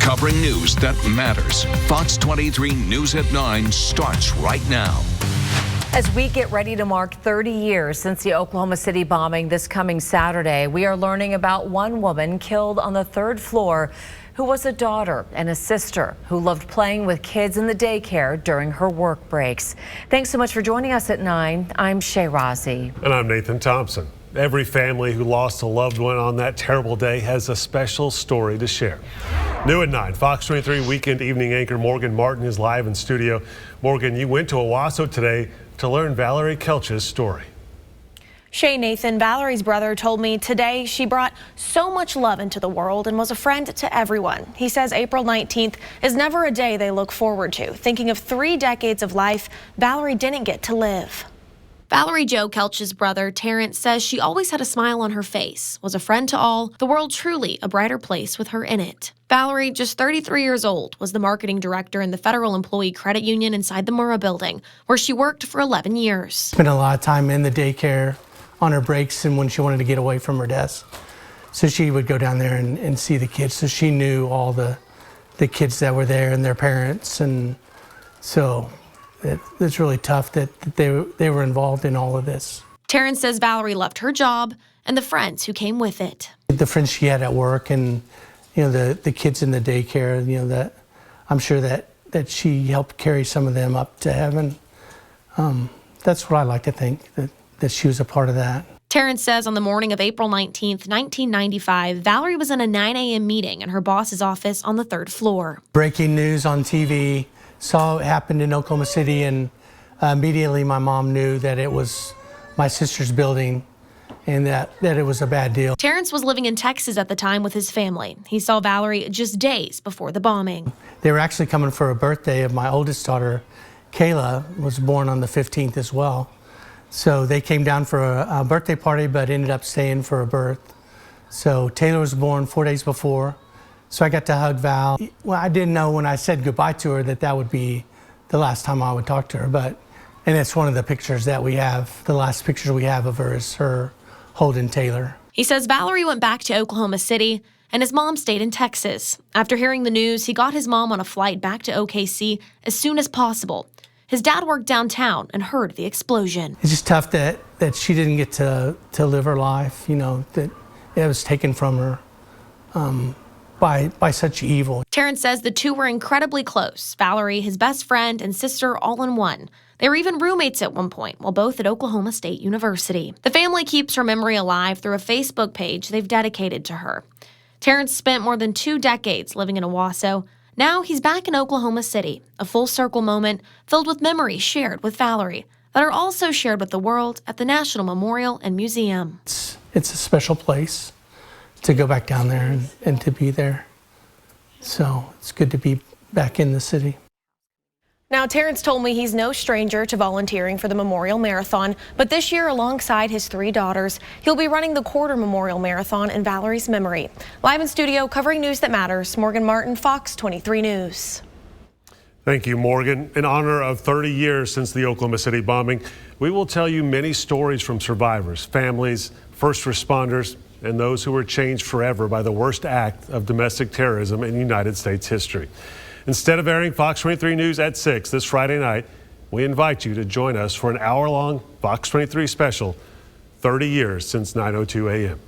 covering news that matters. Fox 23 News at 9 starts right now. As we get ready to mark 30 years since the Oklahoma City bombing this coming Saturday, we are learning about one woman killed on the 3rd floor who was a daughter and a sister who loved playing with kids in the daycare during her work breaks. Thanks so much for joining us at 9. I'm Shay Rossi. And I'm Nathan Thompson. Every family who lost a loved one on that terrible day has a special story to share. New at 9, Fox 23 weekend evening anchor Morgan Martin is live in studio. Morgan, you went to Owasso today to learn Valerie Kelch's story. Shay, Nathan, Valerie's brother told me today she brought so much love into the world and was a friend to everyone. He says April 19th is never a day they look forward to, thinking of 3 decades of life Valerie didn't get to live. Valerie Jo Kelch's brother, Terrence, says she always had a smile on her face, was a friend to all, the world truly a brighter place with her in it. Valerie, just 33 years old, was the marketing director in the Federal Employee Credit Union inside the Murrah building, where she worked for 11 years. Spent a lot of time in the daycare on her breaks and when she wanted to get away from her desk. So she would go down there and see the kids. So she knew all the kids that were there and their parents. And so it's really tough that they were involved in all of this. Terrence says Valerie loved her job and the friends who came with it. The friends she had at work and, you know, the kids in the daycare, you know, that I'm sure that she helped carry some of them up to heaven. That's what I like to think, that she was a part of that. Terrence says on the morning of April 19th, 1995, Valerie was in a 9 a.m. meeting in her boss's office on the 3rd floor. Breaking news on TV, saw it happened in Oklahoma City, and immediately my mom knew that it was my sister's building and that it was a bad deal. Terrence was living in Texas at the time with his family. He saw Valerie just days before the bombing. They were actually coming for a birthday of my oldest daughter. Kayla was born on the 15th as well. So they came down for a birthday party, but ended up staying for a birth. So Taylor was born 4 days before. So I got to hug Val. Well, I didn't know when I said goodbye to her that would be the last time I would talk to her. And it's one of the pictures that we have. The last picture we have of her is her holding Taylor. He says Valerie went back to Oklahoma City and his mom stayed in Texas. After hearing the news, he got his mom on a flight back to OKC as soon as possible. His dad worked downtown and heard the explosion. It's just tough that she didn't get to live her life, you know, that it was taken from her by such evil. Terrence says the two were incredibly close. Valerie, his best friend, and sister all in one. They were even roommates at one point, while both at Oklahoma State University. The family keeps her memory alive through a Facebook page they've dedicated to her. Terrence spent more than 2 decades living in Owasso. Now he's back in Oklahoma City, a full circle moment filled with memories shared with Valerie that are also shared with the world at the National Memorial and Museum. It's a special place to go back down there and to be there. So it's good to be back in the city. Now, Terrence told me he's no stranger to volunteering for the Memorial Marathon, but this year, alongside his 3 daughters, he'll be running the Quarter Memorial Marathon in Valerie's memory. Live in studio, covering news that matters, Morgan Martin, Fox 23 News. Thank you, Morgan. In honor of 30 years since the Oklahoma City bombing, we will tell you many stories from survivors, families, first responders, and those who were changed forever by the worst act of domestic terrorism in United States history. Instead of airing Fox 23 News at 6 this Friday night, we invite you to join us for an hour-long Fox 23 special, 30 years since 9:02 a.m.